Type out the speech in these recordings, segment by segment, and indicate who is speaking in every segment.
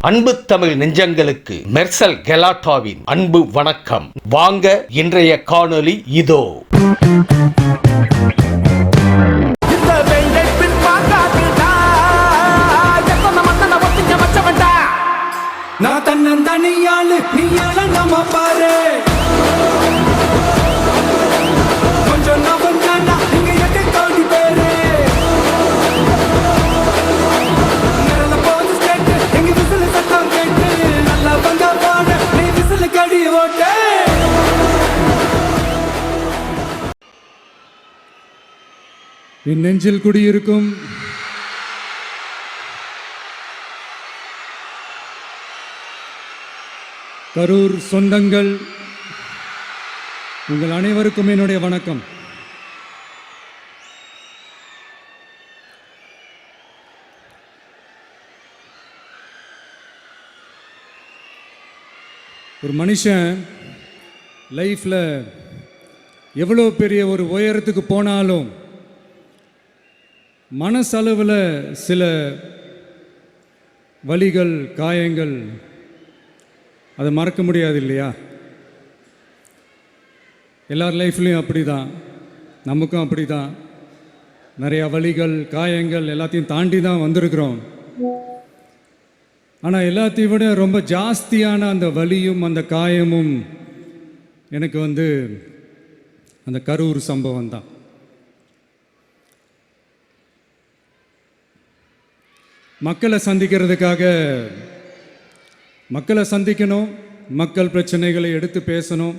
Speaker 1: அன்பு தமிழ் நெஞ்சங்களுக்கு மெர்சல் கெலாட்டாவின் அன்பு வணக்கம். வாங்க இன்றைய காணொளி இதோ.
Speaker 2: நான் தன்னந்தனியாளு நீயால நம்ம பாரு கொஞ்சம் நவந்தாண்டா இங்க எட்டு கோடி பேரு நிரல போது ஸ்டேட்டு எங்க விசில் சத்தம் கேட்டு நல்லா வந்தா பாட நீ விசில் கடி ஓட்டு. என் நெஞ்சில் குடியிருக்கும் கரூர் சொந்தங்கள், உங்கள் அனைவருக்கும் என்னுடைய வணக்கம். ஒரு மனுஷன் லைஃப்பில் எவ்வளோ பெரிய ஒரு உயரத்துக்கு போனாலும் மனசளவில் சில வலிகள், காயங்கள் அதை மறக்க முடியாது இல்லையா? எல்லார் லைஃப்லேயும் அப்படி தான், நமக்கும் அப்படி தான். நிறையா வலிகள், காயங்கள் எல்லாத்தையும் தாண்டி தான் வந்திருக்கிறோம். ஆனால் எல்லாத்தையும் விட ரொம்ப ஜாஸ்தியான அந்த வலியும் அந்த காயமும் எனக்கு அந்த கரூர் சம்பவம் தான். மக்களை சந்திக்கணும், மக்கள் பிரச்சனைகளை எடுத்து பேசணும்.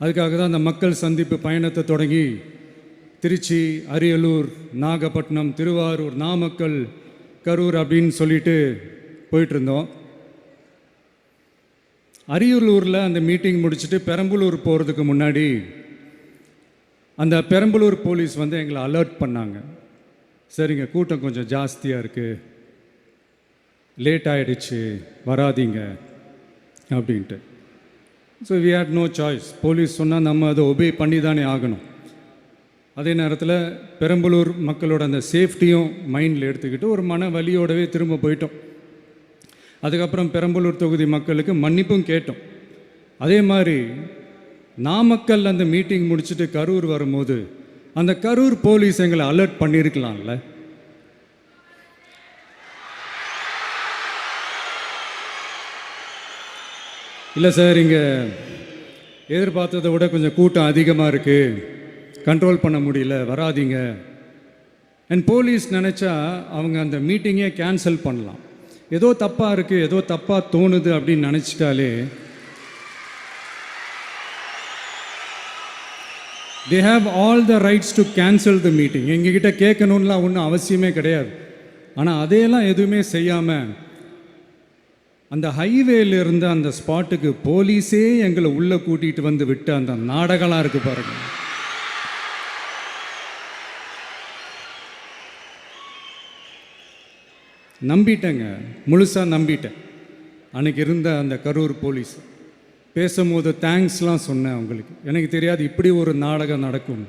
Speaker 2: அதுக்காக தான் அந்த மக்கள் சந்திப்பு பயணத்தை தொடங்கி திருச்சி, அரியலூர், நாகப்பட்டினம், திருவாரூர், நாமக்கல், கரூர் அப்படின்னு சொல்லிட்டு போயிட்டுருந்தோம். அரியலூரில் அந்த மீட்டிங் முடிச்சுட்டு பெரம்பலூர் போகிறதுக்கு முன்னாடி அந்த பெரம்பலூர் போலீஸ் எங்களை அலர்ட் பண்ணாங்க. சரிங்க, கூட்டம் கொஞ்சம் ஜாஸ்தியாக இருக்குது, லேட் ஆகிடுச்சு, வராதிங்க அப்படின்ட்டு. So we had no choice. Police சொன்னால் நம்ம அதை ஒபே பண்ணி தானே ஆகணும். அதே நேரத்தில் பெரம்பலூர் மக்களோட அந்த சேஃப்டியும் மைண்டில் எடுத்துக்கிட்டு ஒரு மன வலியோடவே திரும்ப போயிட்டோம். அதுக்கப்புறம் பெரம்பலூர் தொகுதி மக்களுக்கு மன்னிப்பும் கேட்டோம். அதே மாதிரி நாமக்கல் அந்த மீட்டிங் முடிச்சுட்டு கரூர் வரும்போது அந்த கரூர் போலீஸ் எங்களை அலர்ட் பண்ணியிருக்கலாம்ல. இல்லை சார், இங்கே எதிர்பார்த்ததை விட கொஞ்சம் கூட்டம் அதிகமாக இருக்குது, கண்ட்ரோல் பண்ண முடியல, வராதிங்க. அண்ட் போலீஸ் நினச்சா அவங்க அந்த மீட்டிங்கே கேன்சல் பண்ணலாம். ஏதோ தப்பாக இருக்குது, ஏதோ தப்பாக தோணுது அப்படின்னு நினச்சிட்டாலே they have all the rights to cancel the meeting. எங்ககிட்ட கேட்கணும்லாம் ஒன்றும் அவசியமே கிடையாது. ஆனால் அதையெல்லாம் எதுவுமே செய்யாமல் அந்த ஹைவேல இருந்து அந்த ஸ்பாட்டுக்கு போலீஸே எங்களை உள்ளே கூட்டிகிட்டு வந்து விட்டு அந்த நாடகம்லாம் இருக்கு பாருங்க. நம்பிட்டேங்க, முழுசாக நம்பிட்டேன். அன்னைக்கு இருந்த அந்த கரூர் போலீஸ் பேசும்போது தேங்க்ஸ்லாம் சொன்னேன் அவங்களுக்கு. எனக்கு தெரியாது இப்படி ஒரு நாடகம் நடக்கும்.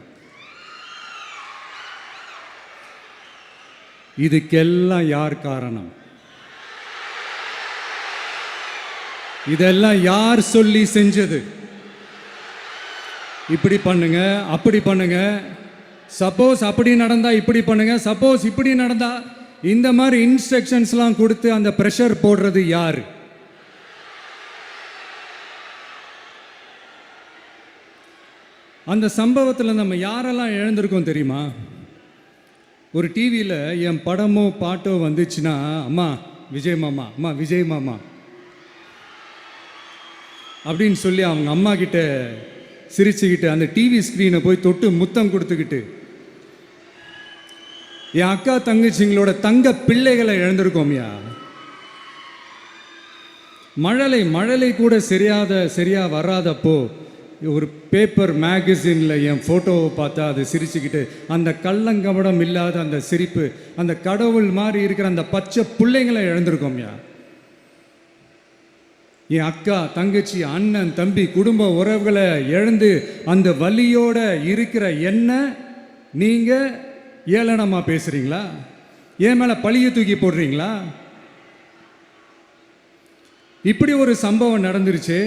Speaker 2: இதுக்கெல்லாம் யார் காரணம்? இதெல்லாம் யார் சொல்லி செஞ்சது? இப்படி பண்ணுங்க, அப்படி பண்ணுங்க, சப்போஸ் அப்படி நடந்தா இப்படி பண்ணுங்க, சப்போஸ் இப்படி நடந்தா இந்த மாதிரி இன்ஸ்ட்ரக்ஷன்ஸ்லாம் கொடுத்து அந்த ப்ரெஷர் போடுறது யார்? அந்த சம்பவத்தில் நம்ம யாரெல்லாம் இழந்திருக்கோம் தெரியுமா? ஒரு டிவியில் என் படமோ பாட்டோ வந்துச்சுன்னா, அம்மா விஜய் மாமா, அம்மா விஜய் மாமா அப்படின்னு சொல்லி அவங்க அம்மா கிட்ட சிரிச்சுக்கிட்டு அந்த டிவி ஸ்க்ரீனை போய் தொட்டு முத்தம் கொடுத்துக்கிட்டு என் அக்கா தங்கச்சிங்களோட தங்க பிள்ளைகளை இழந்திருக்கோம்யா. மழலை கூட சரியா வராதப்போ ஒரு பேப்பர் மேகசினில் என் ஃபோட்டோவை பார்த்தா அது சிரிச்சுக்கிட்டு அந்த கள்ளங்கபடம் இல்லாத அந்த சிரிப்பு, அந்த கடவுள் மாதிரி இருக்கிற அந்த பச்சை பிள்ளைங்களை இழந்திருக்கோம்யா. என் அக்கா, தங்கச்சி, அண்ணன், தம்பி, குடும்ப உறவுகளை இழந்து அந்த வலியோட இருக்கிற என்ன நீங்கள் ஏளனமாக பேசுகிறீங்களா? என் மேலே பழியை தூக்கி போடுறீங்களா? இப்படி ஒரு சம்பவம் நடந்துருச்சு.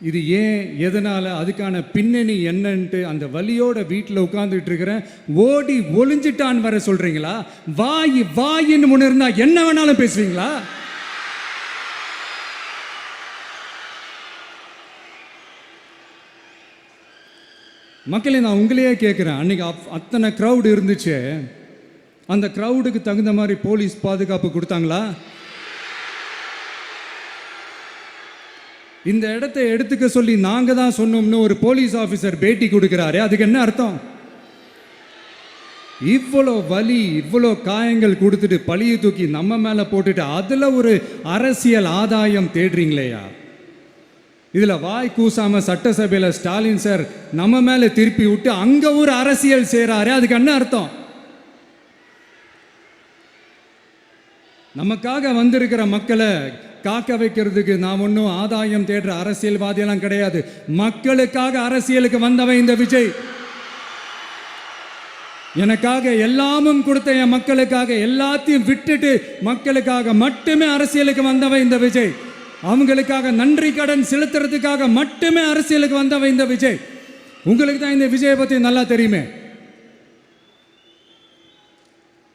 Speaker 2: இது ஏன், எதனால், அதுக்கான பின்னணி என்னன்ட்டு அந்த வலியோட வீட்டில் உட்காந்துட்டு இருக்கிறேன். ஓடி ஒளிஞ்சிட்டான்னு வர சொல்கிறீங்களா? வாயின்னு முன்ன இருந்தால் என்ன வேணாலும் பேசுவீங்களா? மக்களே, நான் உங்களையே கேட்குறேன், அன்றைக்கி அத்தனை க்ரௌடு இருந்துச்சு, அந்த க்ரௌடுக்கு தகுந்த மாதிரி போலீஸ் பாதுகாப்பு கொடுத்தாங்களா? இந்த இடத்தை எடுத்துக்க சொல்லி நாங்கள் தான் சொன்னோம்னு ஒரு போலீஸ் ஆஃபீஸர் பேட்டி கொடுக்குறாரு, அதுக்கு என்ன அர்த்தம்? இவ்வளோ வலி, இவ்வளோ காயங்கள் கொடுத்துட்டு பழியை தூக்கி நம்ம மேலே போட்டுட்டு அதில் ஒரு அரசியல் ஆதாயம் தேடுறீங்களேயா? இதில் வாய் கூசாமல் சட்டசபையில் ஸ்டாலின் சார் நம்ம மேலே திருப்பி விட்டு அங்கே ஒரு அரசியல் செய்கிறாரு, அதுக்கு என்ன அர்த்தம்? நமக்காக வந்திருக்கிற மக்களை காக்க வைக்கிறதுக்கு நான் ஒன்றும் ஆதாயம் தேடுற அரசியல்வாதியெல்லாம் கிடையாது. மக்களுக்காக அரசியலுக்கு வந்தவன் இந்த விஜய். எனக்காக எல்லாமும் கொடுத்த என் மக்களுக்காக எல்லாத்தையும் விட்டுட்டு மக்களுக்காக மட்டுமே அரசியலுக்கு வந்தவன் இந்த விஜய். அவங்களுக்காக நன்றி கடன் செலுத்துறதுக்காக மட்டுமே அரசியலுக்கு வந்தவன் இந்த விஜய். உங்களுக்கு தான் இந்த விஜயை பற்றி நல்லா தெரியுமே.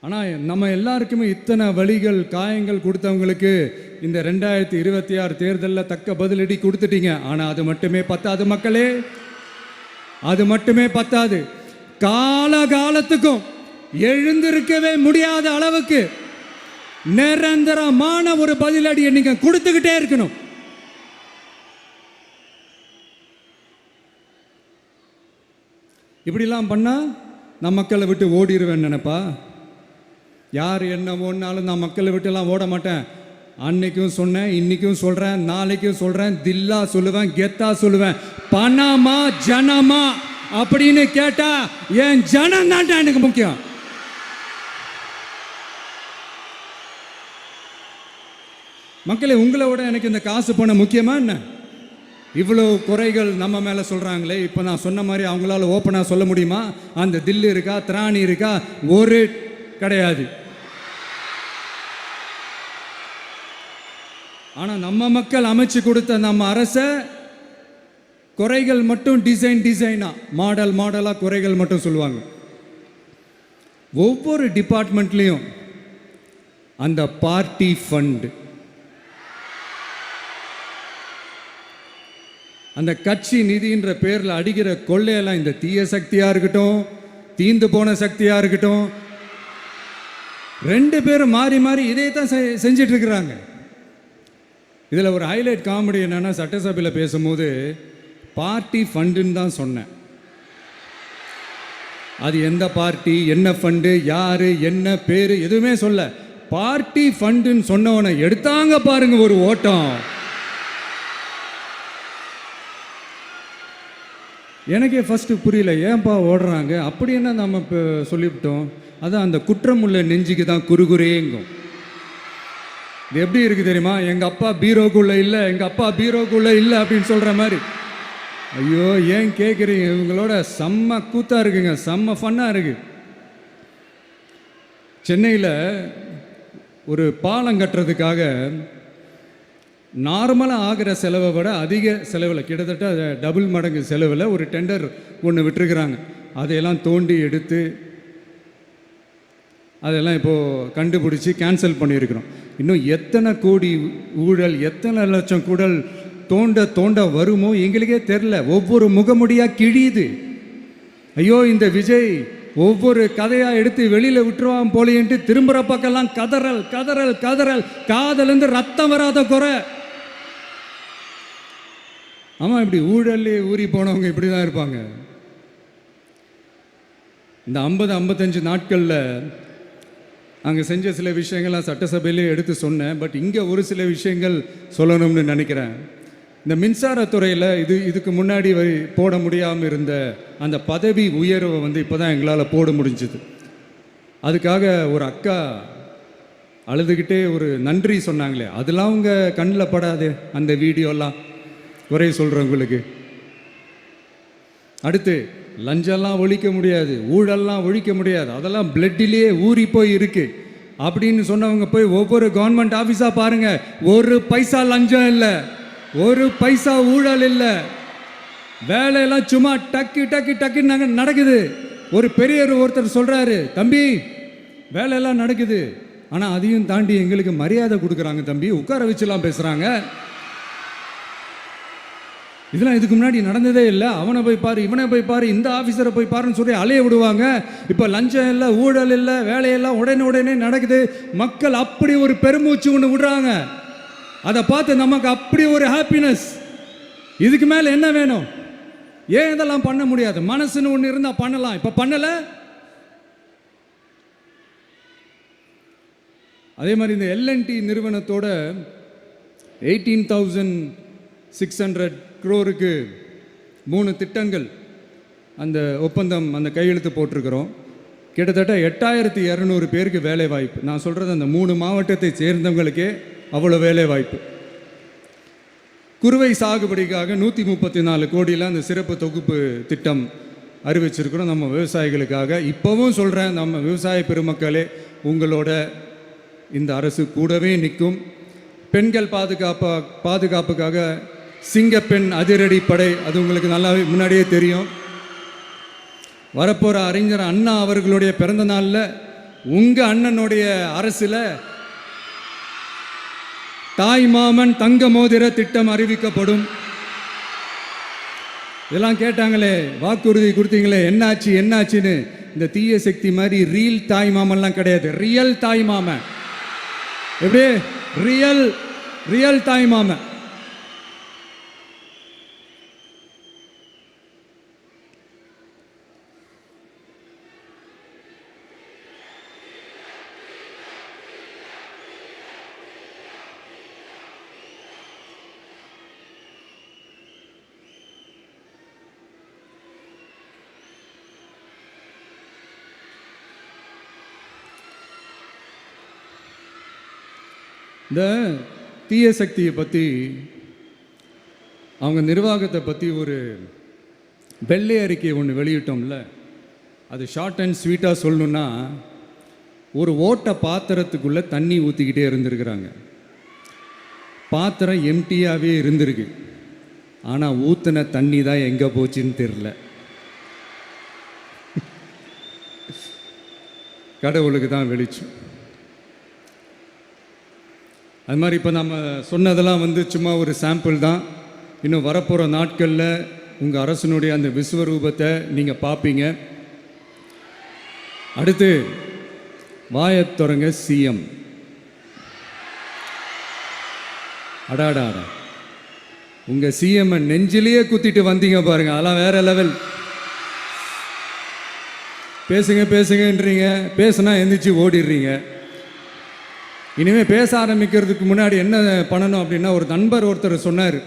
Speaker 2: ஆனால் நம்ம எல்லாருக்குமே இத்தனை வலிகள், காயங்கள் கொடுத்தவங்களுக்கு இந்த 2026 தேர்தலில் தக்க பதிலடி கொடுத்துட்டீங்க. ஆனால் அது மட்டுமே பத்தாது மக்களே, அது மட்டுமே பத்தாது. காலகாலத்துக்கும் எழுந்திருக்கவே முடியாத அளவுக்கு நிரந்தரமான ஒரு பதிலடியை நீங்க கொடுத்துக்கிட்டே இருக்கணும். இப்படிலாம் பண்ணா நான் மக்களை விட்டு ஓடிடுவேன் நினைப்பா? யார் என்ன ஓடினாலும் நான் மக்களை விட்டுலாம் ஓட மாட்டேன். அன்னைக்கும் சொன்னேன், இன்னைக்கும் சொல்றேன், நாளைக்கும் சொல்றேன், தில்லா சொல்லுவேன், கெத்தா சொல்லுவேன். பணமா ஜனமா அப்படின்னு கேட்டா என் ஜனம் தான் எனக்கு முக்கியம். மக்களே, உங்களை விட எனக்கு இந்த காசு பணம் முக்கியமா என்ன? இவ்வளோ குறைகள் நம்ம மேலே சொல்கிறாங்களே, இப்போ நான் சொன்ன மாதிரி அவங்களால ஓப்பனாக சொல்ல முடியுமா? அந்த தில்லு இருக்கா, திராணி இருக்கா? ஒரு கிடையாது. ஆனால் நம்ம மக்கள் அமைச்சு கொடுத்த நம்ம அரசை குறைகள் மட்டும் டிசைனாக, மாடலாக குறைகள் மட்டும் சொல்லுவாங்க. ஒவ்வொரு டிபார்ட்மெண்ட்லேயும் அந்த பார்ட்டி ஃபண்டு, அந்த கட்சி நிதின்ற பேரில் அடிக்கிற கொள்ளையெல்லாம் இந்த தீய சக்தியாக இருக்கட்டும், தீந்து போன சக்தியாக இருக்கட்டும், ரெண்டு பேரும் மாறி மாறி இதே தான் செஞ்சிட்டு இருக்கிறாங்க. இதில் ஒரு ஹைலைட் காமெடி என்னன்னா, சட்டசபையில் பேசும்போது பார்ட்டி ஃபண்டுன்னு தான் சொன்னேன். அது எந்த பார்ட்டி, என்ன ஃபண்டு, யாரு, என்ன பேர், எதுவுமே சொல்ல. பார்ட்டி ஃபண்டுன்னு சொன்னவனை எடுத்தாங்க பாருங்க ஒரு ஓட்டம். எனக்கே ஃபஸ்ட்டு புரியல, ஏன்பா ஓடுறாங்க? அப்படி என்ன நம்ம இப்போ சொல்லிவிட்டோம்? அதான் அந்த குற்றம் உள்ள நெஞ்சுக்கு தான் குறுகுறேங்கும். இது எப்படி இருக்குது தெரியுமா? எங்கள் அப்பா பீரோக்குள்ளே இல்லை, எங்கள் அப்பா பீரோக்குள்ளே இல்லை அப்படின்னு சொல்கிற மாதிரி. ஐயோ, ஏன் கேட்குறீங்க? இவங்களோட செம்ம கூத்தாக இருக்குங்க, செம்ம ஃபன்னாக இருக்குது. சென்னையில் ஒரு பாலம் கட்டுறதுக்காக நார்மலாக ஆகிற செலவை விட அதிக செலவில், கிட்டத்தட்ட டபுள் மடங்கு செலவில் ஒரு டெண்டர் ஒன்று விட்டுருக்குறாங்க. அதையெல்லாம் தோண்டி எடுத்து அதெல்லாம் இப்போது கண்டுபிடிச்சி கேன்சல் பண்ணியிருக்கிறோம். இன்னும் எத்தனை கோடி ஊழல், எத்தனை லட்சம் குடல் தோண்ட வருமோ எங்களுக்கே தெரில. ஒவ்வொரு முகமுடியாக கிழியுது. ஐயோ, இந்த விஜய் ஒவ்வொரு கதையாக எடுத்து வெளியில் விட்டுருவான் போலேன்ட்டு திரும்புகிற பக்கம்லாம் கதறல் கதறல் கதறல், காதலேருந்து ரத்தம் வராத குறை. ஆமாம், இப்படி ஊழல்லே ஊறி போனவங்க இப்படி தான் இருப்பாங்க. இந்த 50-55 நாட்களில் அங்கே செஞ்ச சில விஷயங்கள்லாம் சட்டசபையிலே எடுத்து சொன்னேன். பட் இங்கே ஒரு சில விஷயங்கள் சொல்லணும்னு நினைக்கிறேன். இந்த மின்சாரத்துறையில் இதுக்கு முன்னாடி போட முடியாமல் இருந்த அந்த பதவி உயர்வை இப்போ தான் எங்களால் போட முடிஞ்சுது. அதுக்காக ஒரு அக்கா அழுதுகிட்டே ஒரு நன்றி சொன்னாங்களே, அதெல்லாம் உங்கள் கண்ணில் படாது அந்த வீடியோலாம், குறை சொல்கிறவங்களுக்கு. அடுத்து லஞ்சம்லாம் ஒழிக்க முடியாது, ஊழல்லாம் ஒழிக்க முடியாது, அதெல்லாம் பிளட்டிலே ஊறி போய் இருக்குது. அப்படின்னு சொன்னவங்க போய் ஒவ்வொரு கவர்மெண்ட் ஆஃபீஸாக பாருங்க, ஒரு பைசா லஞ்சம் இல்லை, ஒரு பைசா ஊழல் இல்லை, வேலையெல்லாம் சும்மா டக்கு டக்கு டக்குன்னு நடக்குது. ஒரு பெரியவர் ஒருத்தர் சொல்கிறாரு, தம்பி வேலையெல்லாம் நடக்குது, ஆனால் அதையும் தாண்டி எங்களுக்கு மரியாதை கொடுக்குறாங்க தம்பி, உட்கார வச்சுலாம் பேசுகிறாங்க. இதெல்லாம் இதுக்கு முன்னாடி நடந்ததே இல்லை. அவனை போய் பாரு, இவனை போய் பாரு, இந்த ஆஃபீஸரை போய் பாருன்னு சொல்லி அலைய விடுவாங்க. இப்போ லஞ்சம் இல்லை, ஊழல் இல்லை, வேலையெல்லாம் உடனே நடக்குது. மக்கள் அப்படி ஒரு பெருமூச்சு ஒன்று விடுறாங்க. அதை பார்த்து நமக்கு அப்படி ஒரு ஹாப்பினஸ். இதுக்கு மேலே என்ன வேணும்? ஏன் இதெல்லாம் பண்ண முடியாது? மனசுன்னு ஒன்று இருந்தால் பண்ணலாம். இப்போ பண்ணலை. அதே மாதிரி இந்த எல்என்டி நிறுவனத்தோட 18,600 crore 3 திட்டங்கள் அந்த ஒப்பந்தம், அந்த கையெழுத்து போட்டிருக்கிறோம். கிட்டத்தட்ட 8,200 பேருக்கு வேலை வாய்ப்பு. நான் சொல்கிறது அந்த 3 மாவட்டத்தை சேர்ந்தவங்களுக்கே அவ்வளோ வேலை வாய்ப்பு. குறுவை சாகுபடிக்காக 134 கோடியில் அந்த சிறப்பு தொகுப்பு திட்டம் அறிவிச்சிருக்கிறோம் நம்ம விவசாயிகளுக்காக. இப்போவும் சொல்கிறேன், நம்ம விவசாய பெருமக்களே, உங்களோட இந்த அரசு கூடவே நிற்கும். பெண்கள் பாதுகாப்புக்காக சிங்கப்பெண் அதிரடி படை, அது உங்களுக்கு நல்லா முன்னாடியே தெரியும். வரப்போகிற அறிஞர் அண்ணா அவர்களுடைய பிறந்த நாளில் உங்கள் அண்ணனுடைய அரசில் தாய் மாமன் தங்க மோதிர திட்டம் அறிவிக்கப்படும். இதெல்லாம் கேட்டாங்களே, வாக்குறுதி கொடுத்தீங்களே, என்னாச்சுன்னு. இந்த தீய சக்தி மாதிரி ரீல் தாய் மாமன்லாம் கிடையாது, ரியல் தாய் மாமன். எப்படி? ரியல் தாய் மாமன். இந்த தீய சக்தியை பற்றி, அவங்க நிர்வாகத்தை பற்றி ஒரு வெள்ளை அறிக்கை ஒன்று வெளியிட்டோம்ல, அது ஷார்ட் அண்ட் ஸ்வீட்டாக சொல்லணுன்னா, ஒரு ஓட்டை பாத்திரத்துக்குள்ளே தண்ணி ஊற்றிக்கிட்டே இருந்திருக்கிறாங்க. பாத்திரம் எம்டியாகவே இருந்திருக்கு, ஆனால் ஊற்றின தண்ணி தான் எங்கே போச்சுன்னு தெரில. கடவுளுக்கு தான் வெளிச்சம். அது மாதிரி இப்போ நம்ம சொன்னதெல்லாம் சும்மா ஒரு சாம்பிள் தான். இன்னும் வரப்போகிற நாட்களில் உங்கள் அரசனுடைய அந்த விஸ்வரூபத்தை நீங்கள் பார்ப்பீங்க. அடுத்து வாயத் தொடங்க சிஎம். அடாடா, உங்கள் சிஎம்ஐ நெஞ்சிலேயே குத்திட்டு வந்தீங்க பாருங்க, அதெல்லாம் வேற லெவல். பேசுங்கன்றீங்க, பேசுனா எந்திரிச்சு ஓடிடுறீங்க. இனிமேல் பேச ஆரம்பிக்கிறதுக்கு முன்னாடி என்ன பண்ணணும் அப்படின்னா, ஒரு நண்பர் ஒருத்தர் சொன்னார்,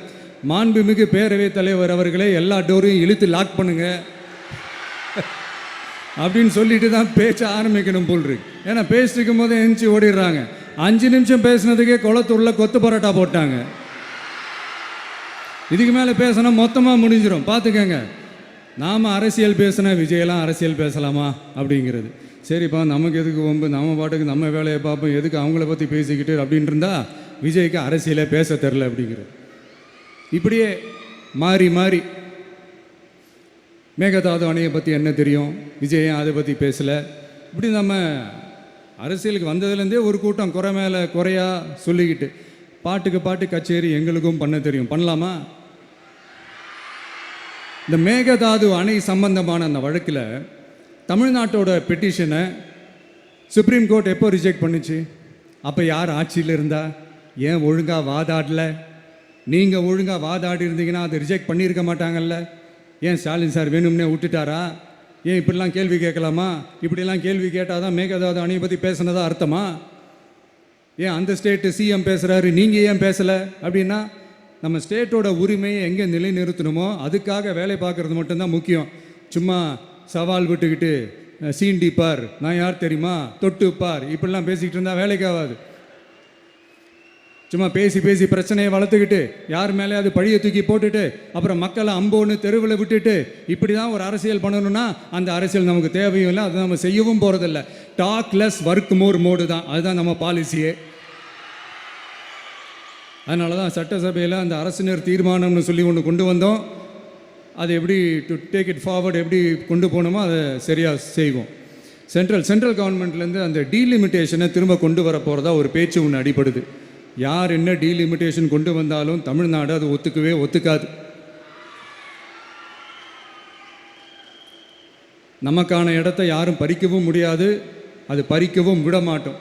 Speaker 2: மாண்புமிகு பேரவைத் தலைவர் அவர்களே, எல்லா டோரையும் இழுத்து லாக் பண்ணுங்க அப்படின்னு சொல்லிட்டு தான் பேச்ச ஆரம்பிக்கணும் போல் இருக்கு. ஏன்னா பேசிட்டு இருக்கும் போது எந்திரிச்சு ஓடிடுறாங்க. 5 நிமிஷம் பேசினதுக்கே குளத்தூர்ல கொத்து பரோட்டா போட்டாங்க. இதுக்கு மேலே பேசினா மொத்தமாக முடிஞ்சிடும், பார்த்துக்கங்க. நாம் அரசியல் பேசினா விஜயெல்லாம் அரசியல் பேசலாமா அப்படிங்கிறது. சரிப்பா, நமக்கு எதுக்கு வம்பு, நம்ம பாட்டுக்கு நம்ம வேலையை பார்ப்போம், எதுக்கு அவங்கள பற்றி பேசிக்கிட்டு அப்படின்னு இருந்தால் விஜய்க்கு அரசியலே பேச தெரில அப்படிங்கிறது. இப்படியே மாறி மேகதாது அணையை பற்றி என்ன தெரியும், விஜய் அதை பற்றி பேசலை. இப்படி நம்ம அரசியலுக்கு வந்ததுலேருந்தே ஒரு கூட்டம் குறை மேலே குறையா சொல்லிக்கிட்டு, பாட்டுக்கு பாட்டு கச்சேரி எங்களுக்கும் பண்ண தெரியும், பண்ணலாமா? இந்த மேகதாது அணை சம்பந்தமான அந்த வழக்கில் தமிழ்நாட்டோட பெட்டிஷனை சுப்ரீம் கோர்ட் எப்போ ரிஜெக்ட் பண்ணுச்சு? அப்போ யார் ஆட்சியில் இருந்தா? ஏன் ஒழுங்காக வாதாடல? நீங்கள் ஒழுங்காக வாதாடி இருந்தீங்கன்னா அதை ரிஜெக்ட் பண்ணியிருக்க மாட்டாங்கல்ல. ஏன் ஸ்டாலின் சார் வேணும்னே விட்டுட்டாரா? ஏன் இப்படிலாம் கேள்வி கேட்கலாமா? இப்படிலாம் கேள்வி கேட்டால் தான் மேகதாது அணையை பற்றி பேசுனதா அர்த்தமா? ஏன் அந்த ஸ்டேட்டு சிஎம் பேசுகிறாரு, நீங்கள் ஏன் பேசலை அப்படின்னா, நம்ம ஸ்டேட்டோட உரிமையை எங்கே நிலைநிறுத்தணுமோ அதுக்காக வேலை பார்க்குறது மட்டும்தான் முக்கியம். சும்மா சவால் விட்டுக்கிட்டு சீண்டி பார், நான் யார் தெரியுமா, தொட்டு பார், இப்படிலாம் பேசிக்கிட்டு இருந்தால் வேலைக்கு ஆகாது. சும்மா பேசி பிரச்சனையை வளர்த்துக்கிட்டு யார் மேலே அது பழியை தூக்கி போட்டுட்டு அப்புறம் மக்களை அம்போன்னு தெருவில் விட்டுட்டு இப்படி தான் ஒரு அரசியல் பண்ணணும்னா அந்த அரசியல் நமக்கு தேவையும் இல்லை, அதை நம்ம செய்யவும் போகிறதில்ல. Talk less work more mode தான். அதுதான் நம்ம பாலிசியே. அதனால தான் சட்டசபையில் அந்த அரசினர் தீர்மானம்னு சொல்லி ஒன்று கொண்டு வந்தோம். அது எப்படி டு டேக் இட் ஃபார்வர்ட் எப்படி கொண்டு போகணுமோ அதை சரியாக செய்வோம். சென்ட்ரல் கவர்மெண்ட்லேருந்து அந்த டீலிமிட்டேஷனை திரும்ப கொண்டு வர போகிறதா ஒரு பேச்சு ஒன்று அடிபடுது. யார் என்ன டீலிமிட்டேஷன் கொண்டு வந்தாலும் தமிழ்நாடு அது ஒத்துக்காது. நமக்கான இடத்த யாரும் பறிக்கவும் முடியாது, அது பறிக்கவும் விட மாட்டோம்.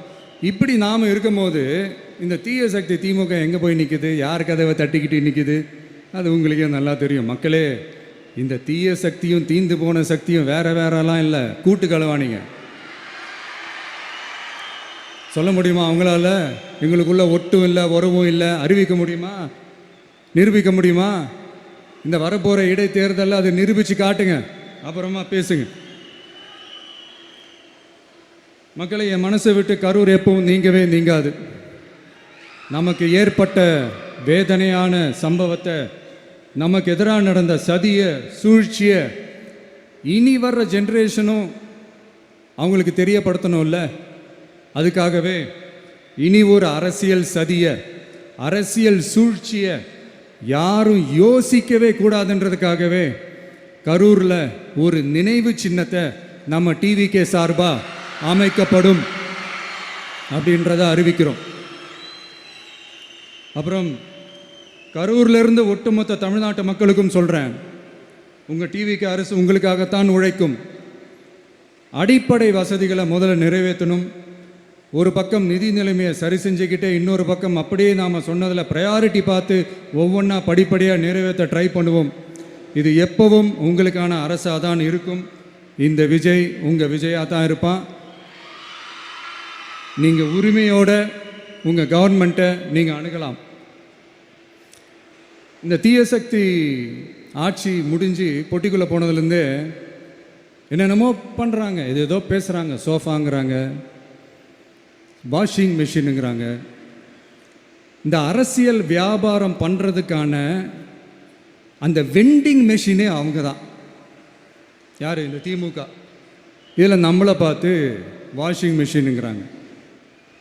Speaker 2: இப்படி நாம் இருக்கும்போது இந்த தீய சக்தி திமுக எங்கே போய் நிற்குது, யார் கதவை தட்டிக்கிட்டு நிற்குது, அது உங்களுக்கே நல்லா தெரியும். மக்களே, இந்த தீய சக்தியும் தீந்து போன சக்தியும் வேறலாம் இல்லை, கூட்டு களவாணிங்க. சொல்ல முடியுமா அவங்களால? எங்களுக்குள்ள ஒட்டும் இல்லை, உறவும் இல்லை, அறிவிக்க முடியுமா, நிரூபிக்க முடியுமா? இந்த வரப்போகிற இடைத்தேர்தலில் அதை நிரூபித்து காட்டுங்க, அப்புறமா பேசுங்க. மக்களை, என் மனசை விட்டு கரூர் எப்பவும் நீங்காது. நமக்கு ஏற்பட்ட வேதனையான சம்பவத்தை, நமக்கு எதிராக நடந்த சதியை, சூழ்ச்சியை இனி வர்ற ஜென்ரேஷனும் அவங்களுக்கு தெரியப்படுத்தணும்ல. அதுக்காகவே இனி ஒரு அரசியல் சதியை, அரசியல் சூழ்ச்சியை யாரும் யோசிக்கவே கூடாதுன்றதுக்காகவே கரூரில் ஒரு நினைவு சின்னத்தை நம்ம டிவிகே சார்பாக அமைக்கப்படும் அப்படின்றத அறிவிக்கிறோம். அப்புறம் கரூர்லேருந்து ஒட்டுமொத்த தமிழ்நாட்டு மக்களுக்கும் சொல்கிறேன், உங்கள் டிவிக்கு அரசு உங்களுக்காகத்தான் உழைக்கும். அடிப்படை வசதிகளை முதல்ல நிறைவேற்றணும். ஒரு பக்கம் நிதி நிலைமையை சரி செஞ்சுக்கிட்டே, இன்னொரு பக்கம் அப்படியே நாம் சொன்னதில் ப்ரையாரிட்டி பார்த்து ஒவ்வொன்றா படிப்படியாக நிறைவேற்ற ட்ரை பண்ணுவோம். இது எப்பவும் உங்களுக்கான அரசாக தான் இருக்கும். இந்த விஜய் உங்கள் விஜயாக தான் இருப்பான். நீங்கள் உரிமையோட உங்கள் கவர்மெண்ட்டை நீங்கள் அணுகலாம். இந்த தீயசக்தி ஆட்சி முடிஞ்சு பொட்டிக்குள்ளே போனதுலேருந்து என்னென்னமோ பண்ணுறாங்க, ஏதோ பேசுகிறாங்க. சோஃபாங்கிறாங்க, வாஷிங் மிஷினுங்கிறாங்க. இந்த அரசியல் வியாபாரம் பண்ணுறதுக்கான அந்த வெண்டிங் மெஷினே அவங்க தான். யார்? இந்த திமுக. இதில் நம்மளை பார்த்து வாஷிங் மிஷினுங்கிறாங்க.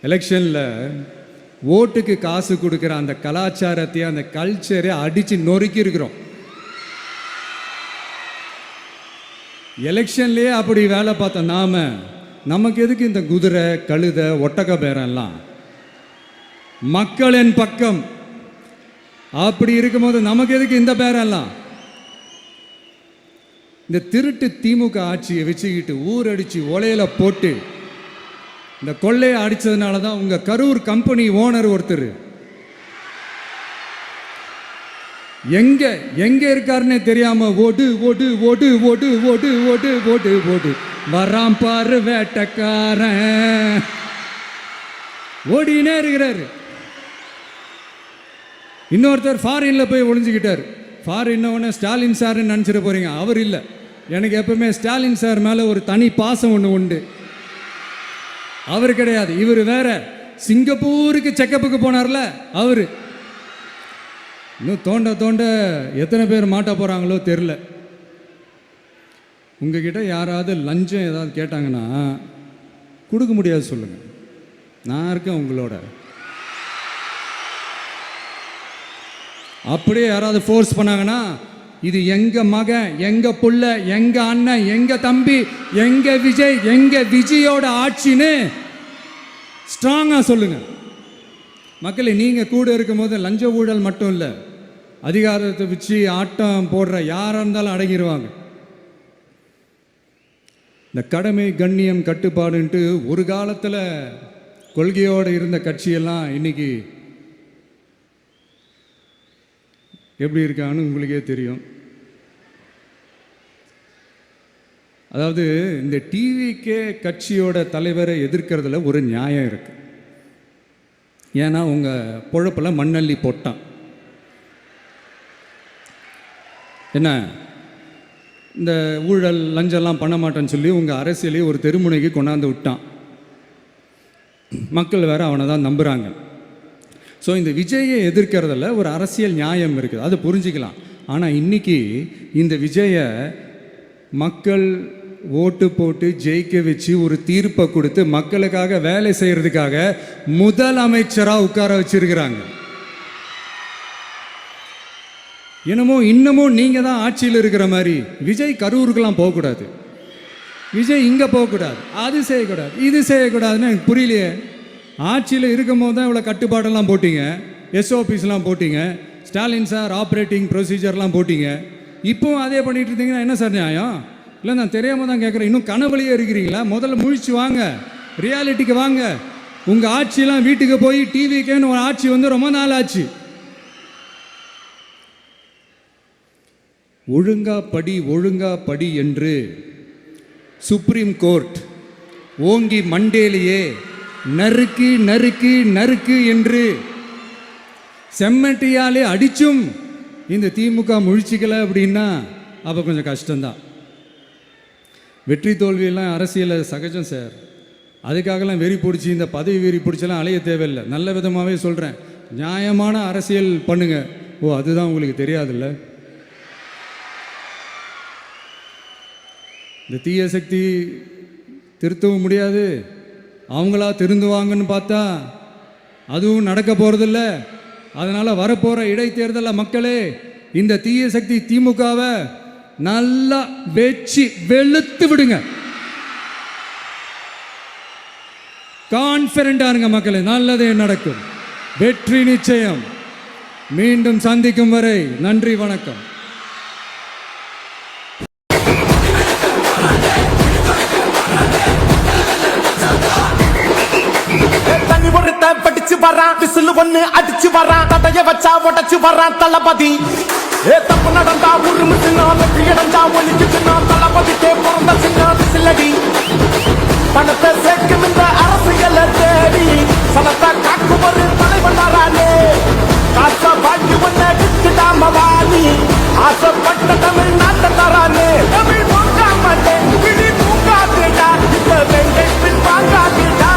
Speaker 2: எலெக்ஷனில் ஓட்டுக்கு காசு கொடுக்குற அந்த கலாச்சாரத்தையும் அந்த கல்ச்சரை அடித்து நொறுக்கி இருக்கிறோம். எலெக்ஷன்லேயே அப்படி வேலை பார்த்தோம். நமக்கு எதுக்கு இந்த குதிரை, கழுதை, ஒட்டக பேரெல்லாம்? மக்களின் பக்கம். அப்படி இருக்கும்போது நமக்கு எதுக்கு இந்த பேரெல்லாம்? இந்த திருட்டு திமுக ஆட்சியை வச்சுக்கிட்டு ஊரடிச்சு ஒலையில போட்டு இந்த கொள்ளையை அடித்ததுனால தான் உங்கள் கரூர் கம்பெனி ஓனர் ஒருத்தர் எங்கே இருக்காருன்னே தெரியாமல் ஓட்டு வராம் பாரு வேட்டக்காரன் ஓடினே இருக்கிறாரு. இன்னொருத்தர் ஃபாரின்ல போய் ஒளிஞ்சுக்கிட்டார். ஃபாரின் ஸ்டாலின் சார்ன்னு நினச்சிட போறீங்க. அவர் இல்லை. எனக்கு எப்பவுமே ஸ்டாலின் சார் மேலே ஒரு தனி பாசம் ஒன்று உண்டு. அவர் கிடையாது, இவர் வேற. சிங்கப்பூருக்கு செக்கப்புக்கு போனார்ல அவர். இன்னும் தோண்ட எத்தனை பேர் மாட்ட போகிறாங்களோ தெரில. உங்ககிட்ட யாராவது லஞ்சம் ஏதாவது கேட்டாங்கன்னா கொடுக்க முடியாது சொல்லுங்கள், நான் இருக்கேன் உங்களோட. அப்படியே யாராவது ஃபோர்ஸ் பண்ணாங்கன்னா, இது எங்க மகன், எங்க புள்ள, எங்க அண்ணன், எங்க தம்பி, எங்க விஜய், எங்க விஜயோட ஆட்சின்னு ஸ்ட்ராங்கா சொல்லுங்க. மக்களை, நீங்க கூட இருக்கும் போது லஞ்ச ஊழல் மட்டும் இல்லை, அதிகாரத்தை வச்சு ஆட்டம் போடுற யாரா இருந்தாலும் அடங்கிடுவாங்க. இந்த கடமை, கண்ணியம், கட்டுப்பாடுன்ட்டு ஒரு காலத்தில் கொள்கையோடு இருந்த கட்சியெல்லாம் இன்னைக்கு எப்படி இருக்கான்னு உங்களுக்கே தெரியும். அதாவது இந்த டிவிகே கட்சியோட தலைவரை எதிர்க்கிறதுல ஒரு நியாயம் இருக்கு. ஏன்னா உங்கள் பொழப்பில் மண்ணள்ளி போட்டான். என்ன, இந்த ஊழல் லஞ்சம்லாம் பண்ண மாட்டேன்னு சொல்லி உங்கள் அரசியலையே ஒரு தெருமுனைக்கு கொண்டாந்து விட்டான். மக்கள் வேற அவனை தான் நம்புகிறாங்க. ஸோ இந்த விஜயை எதிர்க்கிறதுல ஒரு அரசியல் நியாயம் இருக்குது, அதை புரிஞ்சுக்கலாம். ஆனால் இன்னைக்கு இந்த விஜயை மக்கள் ஓட்டு போட்டு ஜெயிக்க வச்சு ஒரு தீர்ப்பை கொடுத்து மக்களுக்காக வேலை செய்யறதுக்காக முதலமைச்சராக உட்கார வச்சிருக்கிறாங்க. என்னமோ இன்னமும் நீங்கள் தான் ஆட்சியில் இருக்கிற மாதிரி விஜய் கரூருக்கெல்லாம் போகக்கூடாது, விஜய் இங்கே போகக்கூடாது, அது செய்யக்கூடாது, இது செய்யக்கூடாதுன்னு எனக்கு புரியலையே. ஆட்சியில் இருக்கும் போது தான் இவ்வளோ கட்டுப்பாடெல்லாம் போட்டிங்க, எஸ்ஓபிஸ்லாம் போட்டிங்க, ஸ்டாலின் சார் ஆப்ரேட்டிங் ப்ரொசீஜர்லாம் போட்டிங்க. இப்போவும் அதே பண்ணிட்டு இருந்தீங்கன்னா என்ன சார் நியாயம்? இல்லை நான் தெரியாமல் தான் கேட்குறேன். இன்னும் கனவுலையே இருக்கிறீங்களா? முதல்ல முழிச்சு வாங்க, ரியாலிட்டிக்கு வாங்க. உங்கள் ஆட்சியெல்லாம் வீட்டுக்கு போய் டிவிக்கேன்னு ஒரு ஆட்சி வந்து ரொம்ப நாள் ஆச்சு. ஒழுங்கா படி என்று சுப்ரீம் கோர்ட் ஓங்கி மண்டேலியே நறுக்கு நறுக்கு நறுக்கு என்று செம்மட்டியாலே அடிச்சும் இந்த திமுக முழிச்சிக்கல அப்படின்னா அப்போ கொஞ்சம் கஷ்டம்தான். வெற்றி தோல்வியெல்லாம் அரசியல் சகஜம் சார். அதுக்காகலாம் வெறி பிடிச்சி இந்த பதவி வெறி பிடிச்செல்லாம் அலைய தேவையில்லை. நல்ல விதமாகவே சொல்கிறேன், நியாயமான அரசியல் பண்ணுங்க. ஓ, அதுதான் உங்களுக்கு தெரியாதுல்ல? இந்த தீய சக்தி திருத்தவும் முடியாது, அவங்களா திருந்துவாங்கன்னு பார்த்தா அதுவும் நடக்க போகிறதில்ல. அதனால் வரப்போகிற இடைத்தேர்தலில் மக்களே இந்த தீய சக்தி திமுகவை நல்லா வெச்சு வெளுத்து விடுங்க. கான்ஃபிடண்டா இருங்க மக்களே, நல்லதே நடக்கும், வெற்றி நிச்சயம். மீண்டும் சந்திக்கும் வரை நன்றி, வணக்கம்.
Speaker 3: படிச்சு வரான், விசில் ஒண்ணு அடிச்சு வரான், தடைய வச்சா உடச்சு வரான் தளபதி. தப்பு நடந்தா உருமுச்சுனா, வெற்றி அடைஞ்சா ஒலிக்குச்சுனா, தளபதிக்கே பிறந்த சின்ன விசிலடி. பணத்தை சேர்க்கும் இந்த அரசியலை தேடி சனத்தை காக்கும் ஒரு தலைவன் வரானே. காசை வாங்கி ஒன்ன விட்டுடாம வாணி, ஆசைப்பட்ட தமிழ் நாட்டை தரானே. தமிழ் மூங்காமட்டே பிடி மூங்காதுடா, இப்ப வெங்கை பின் வாங்காதுடா.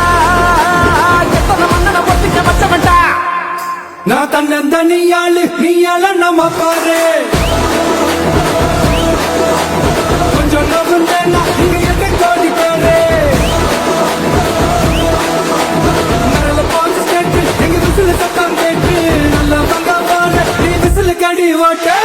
Speaker 3: நான் தன்னந்தனியாளு, நீயால நம்ம பாரு. கொஞ்சம் நம்புந்தேன்னா நீங்க எட்டு கோடி பேரு. நல்ல பாஞ்சு ஸ்டேட்டு எங்க விசில சத்தம் கேட்டு, நல்ல பங்க பாரு நீ விசில கடி ஓட்டு.